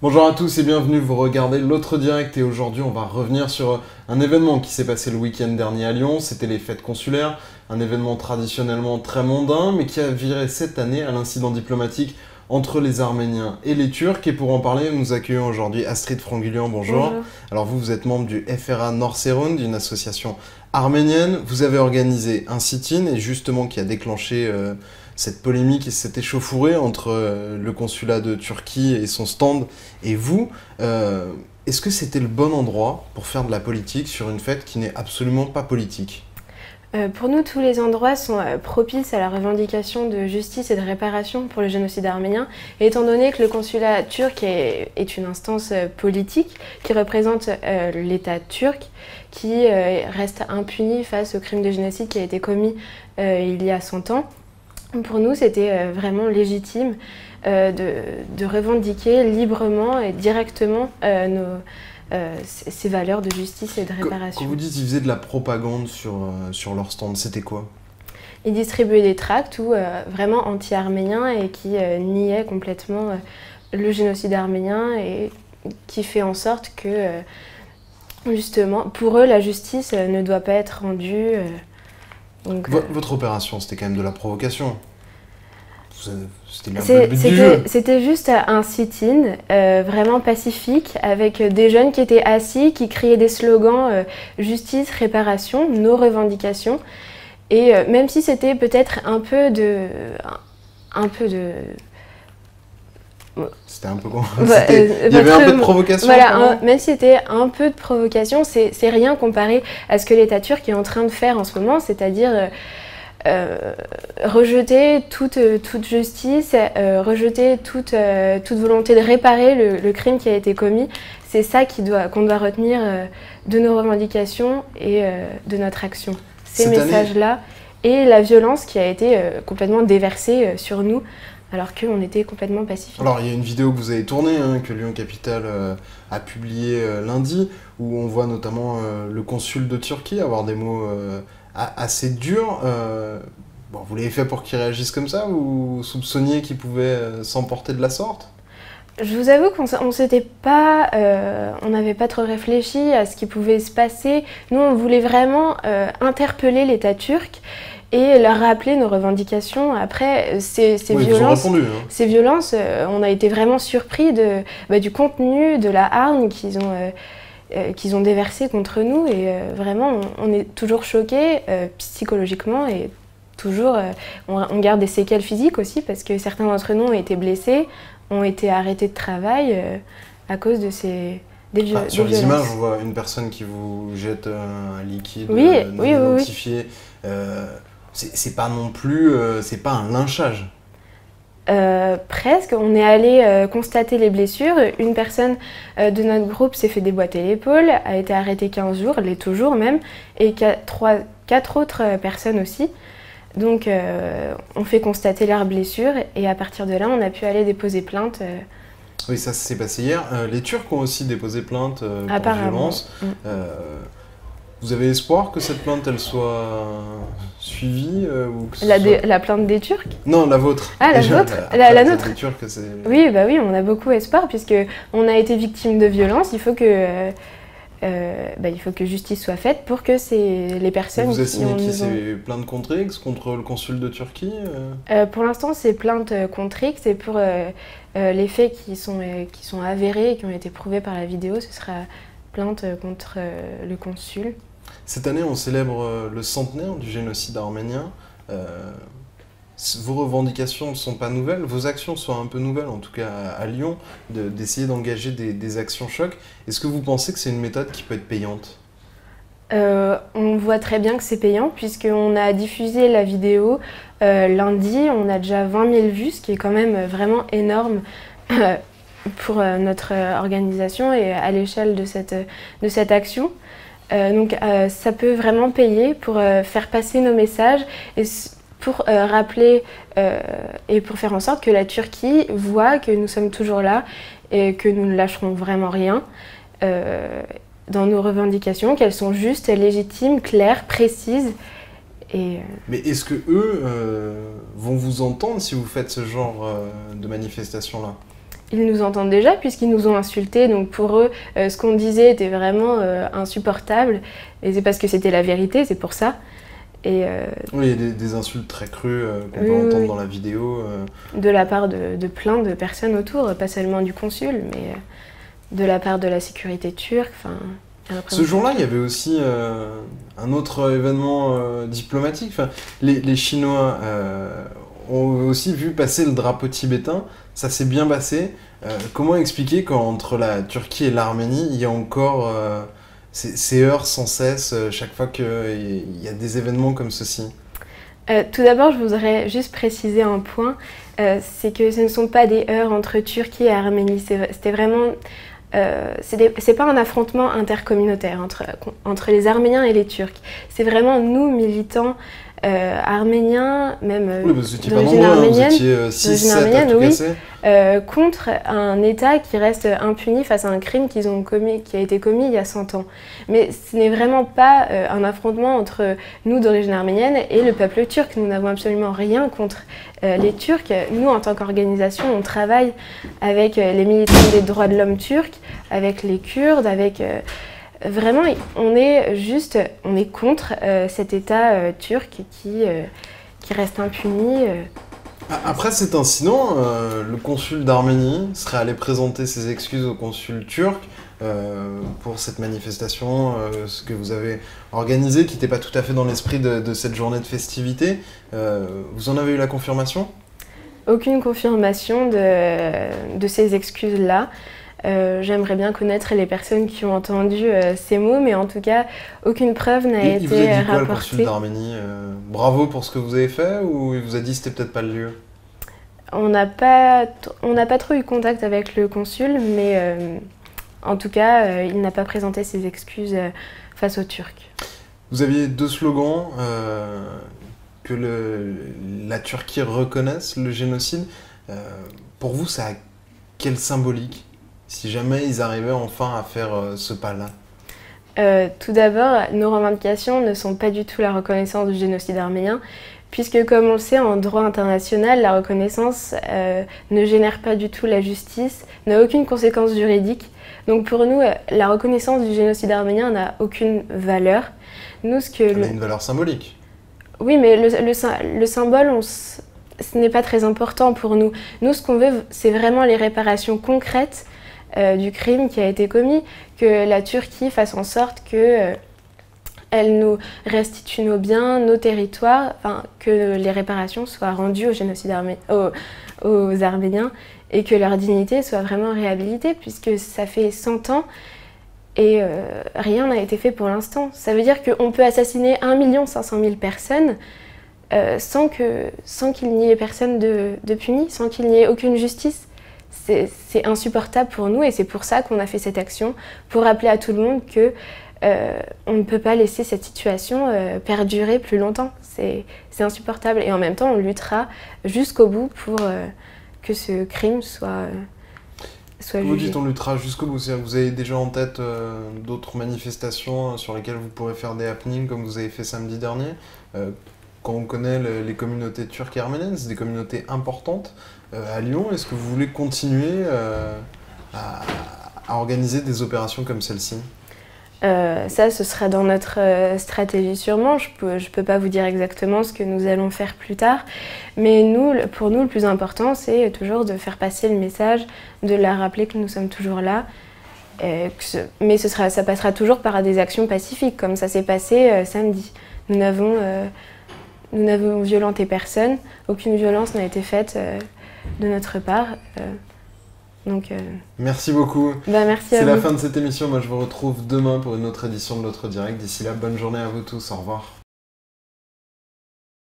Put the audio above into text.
Bonjour à tous et bienvenue, vous regardez l'autre direct et aujourd'hui on va revenir sur un événement qui s'est passé le week-end dernier à Lyon, c'était les fêtes consulaires, un événement traditionnellement très mondain mais qui a viré cette année à l'incident diplomatique entre les Arméniens et les Turcs. Et pour en parler, nous accueillons aujourd'hui Astrid Frangulian, bonjour. Bonjour. Alors vous êtes membre du FRA Nord-Seroun, d'une association arménienne, vous avez organisé un sit-in et justement qui a déclenché cette polémique et cette échauffourée entre le consulat de Turquie et son stand et vous. Est-ce que c'était le bon endroit pour faire de la politique sur une fête qui n'est absolument pas politique ? Pour nous, tous les endroits sont propices à la revendication de justice et de réparation pour le génocide arménien. Et étant donné que le consulat turc est une instance politique qui représente l'État turc, qui reste impuni face au crime de génocide qui a été commis il y a 100 ans, pour nous, c'était vraiment légitime de revendiquer librement et directement ces valeurs de justice et de réparation. Quand vous dites qu'ils faisaient de la propagande sur leur stand, c'était quoi ? Ils distribuaient des tracts vraiment anti-arméniens et qui niaient complètement le génocide arménien et qui fait en sorte que, justement, pour eux, la justice ne doit pas être rendue. Votre opération, c'était quand même de la provocation. C'était un peu le but du jeu. C'était juste un sit-in vraiment pacifique avec des jeunes qui étaient assis, qui criaient des slogans justice, réparation, nos revendications. Et même si c'était peut-être un peu de... C'était un peu con. Il y avait un peu de provocation. Voilà, même si c'était un peu de provocation, c'est rien comparé à ce que l'État turc est en train de faire en ce moment, c'est-à-dire rejeter toute justice, rejeter toute volonté de réparer le crime qui a été commis. C'est ça qu'on doit retenir de nos revendications et de notre action. Ces messages-là et la violence qui a été complètement déversée sur nous, alors qu'on était complètement pacifiques. Alors il y a une vidéo que vous avez tournée, que Lyon Capital a publiée lundi, où on voit notamment le consul de Turquie avoir des mots assez durs. Vous l'avez fait pour qu'il réagisse comme ça, ou vous soupçonniez qu'il pouvait s'emporter de la sorte ? Je vous avoue qu'on on n'avait pas trop réfléchi à ce qui pouvait se passer. Nous, on voulait vraiment interpeller l'État turc et leur rappeler nos revendications. Après, ces violences, on a été vraiment surpris du contenu, de la hargne qu'ils ont déversé contre nous. Et vraiment, on est toujours choqués psychologiquement et toujours, on garde des séquelles physiques aussi parce que certains d'entre nous ont été blessés, ont été arrêtés de travail à cause de des violences. Sur les images, on voit une personne qui vous jette un liquide non identifié. C'est pas non plus, c'est pas un lynchage. Presque. On est allé constater les blessures. Une personne de notre groupe s'est fait déboîter l'épaule, a été arrêtée 15 jours, l'est toujours même, et 4 autres personnes aussi. Donc on fait constater leurs blessures et à partir de là, on a pu aller déposer plainte. Oui, ça s'est passé hier. Les Turcs ont aussi déposé plainte pour violence. Vous avez espoir que cette plainte elle soit suivie ou que la plainte des Turcs ? Non, la vôtre. Ah, la vôtre, la nôtre. Des Turcs, oui, on a beaucoup espoir puisque on a été victime de violence. Il faut que justice soit faite pour que les personnes vous qui ont... C'est plainte contre X, contre le consul de Turquie Pour l'instant, c'est plainte contre X et pour les faits qui sont avérés et qui ont été prouvés par la vidéo, ce sera plainte contre le consul. Cette année, on célèbre le centenaire du génocide arménien. Vos revendications ne sont pas nouvelles, vos actions sont un peu nouvelles, en tout cas à Lyon, d'essayer d'engager des actions chocs. Est-ce que vous pensez que c'est une méthode qui peut être payante ? On voit très bien que c'est payant, puisqu'on a diffusé la vidéo lundi, on a déjà 20 000 vues, ce qui est quand même vraiment énorme pour notre organisation et à l'échelle de cette action. Donc ça peut vraiment payer pour faire passer nos messages et pour rappeler et pour faire en sorte que la Turquie voit que nous sommes toujours là et que nous ne lâcherons vraiment rien dans nos revendications, qu'elles sont justes, légitimes, claires, précises. Mais est-ce que eux vont vous entendre si vous faites ce genre de manifestation-là ? Ils nous entendent déjà puisqu'ils nous ont insultés, donc pour eux, ce qu'on disait était vraiment insupportable, et c'est parce que c'était la vérité, c'est pour ça. Et, oui, il y a des insultes très crues qu'on peut entendre dans la vidéo. De la part de plein de personnes autour, pas seulement du consul, mais de la part de la sécurité turque. Ce jour-là, il y avait aussi un autre événement diplomatique. Enfin, les Chinois ont aussi vu passer le drapeau tibétain. Ça s'est bien passé. Comment expliquer qu'entre la Turquie et l'Arménie, il y a encore ces heurts sans cesse chaque fois qu'il y a des événements comme ceci? Tout d'abord, je voudrais juste préciser un point, c'est que ce ne sont pas des heurts entre Turquie et Arménie. C'était vraiment... c'est pas un affrontement intercommunautaire entre les Arméniens et les Turcs. C'est vraiment nous, militants arméniens, même oui, parce que vous étiez pas nombreux, vous étiez 6-7 à tout casser. Contre un État qui reste impuni face à un crime qui a été commis il y a 100 ans. Mais ce n'est vraiment pas un affrontement entre nous d'origine arménienne et le peuple turc. Nous n'avons absolument rien contre les Turcs. Nous, en tant qu'organisation, on travaille avec les militants des droits de l'homme turcs, avec les Kurdes, avec... Vraiment, on est contre cet État turc qui reste impuni. Après cet incident, le consul d'Arménie serait allé présenter ses excuses au consul turc pour cette manifestation, ce que vous avez organisé, qui n'était pas tout à fait dans l'esprit de cette journée de festivité. Vous en avez eu la confirmation? Aucune confirmation de ces excuses-là. J'aimerais bien connaître les personnes qui ont entendu ces mots, mais en tout cas, aucune preuve n'a été rapportée. Il vous a dit quoi, rapportée. le consul d'Arménie? Bravo pour ce que vous avez fait, ou il vous a dit que c'était peut-être pas le lieu? On n'a pas trop eu contact avec le consul, mais en tout cas, il n'a pas présenté ses excuses face aux Turcs. Vous aviez 2 slogans, que la Turquie reconnaisse le génocide. Pour vous, ça a quelle symbolique, si jamais ils arrivaient enfin à faire ce pas-là? Tout d'abord, nos revendications ne sont pas du tout la reconnaissance du génocide arménien, puisque comme on le sait, en droit international, la reconnaissance ne génère pas du tout la justice, n'a aucune conséquence juridique. Donc pour nous, la reconnaissance du génocide arménien n'a aucune valeur. Nous, Elle a une valeur symbolique. Oui, mais le symbole, ce n'est pas très important pour nous. Nous, ce qu'on veut, c'est vraiment les réparations concrètes du crime qui a été commis, que la Turquie fasse en sorte que elle nous restitue nos biens, nos territoires, que les réparations soient rendues aux Arméniens et que leur dignité soit vraiment réhabilitée, puisque ça fait 100 ans et rien n'a été fait pour l'instant. Ça veut dire qu'on peut assassiner 1 500 000 personnes sans qu'il n'y ait personne de puni, sans qu'il n'y ait aucune justice. C'est insupportable pour nous, et c'est pour ça qu'on a fait cette action, pour rappeler à tout le monde que on ne peut pas laisser cette situation perdurer plus longtemps. C'est insupportable, et en même temps on luttera jusqu'au bout pour que ce crime soit jugé. Vous dites on luttera jusqu'au bout, vous avez déjà en tête d'autres manifestations sur lesquelles vous pourrez faire des happenings comme vous avez fait samedi dernier? Quand on connaît les communautés turques et arméniennes, c'est des communautés importantes à Lyon. Est-ce que vous voulez continuer à organiser des opérations comme celle-ci? Ça, ce sera dans notre stratégie sûrement. Je peux pas vous dire exactement ce que nous allons faire plus tard. Mais pour nous, le plus important, c'est toujours de faire passer le message, de leur rappeler que nous sommes toujours là. Mais ça passera toujours par des actions pacifiques, comme ça s'est passé samedi. Nous n'avons violenté personne. Aucune violence n'a été faite de notre part. Merci beaucoup. Merci à vous. C'est la fin de cette émission. Moi, je vous retrouve demain pour une autre édition de l'Autre Direct. D'ici là, bonne journée à vous tous. Au revoir.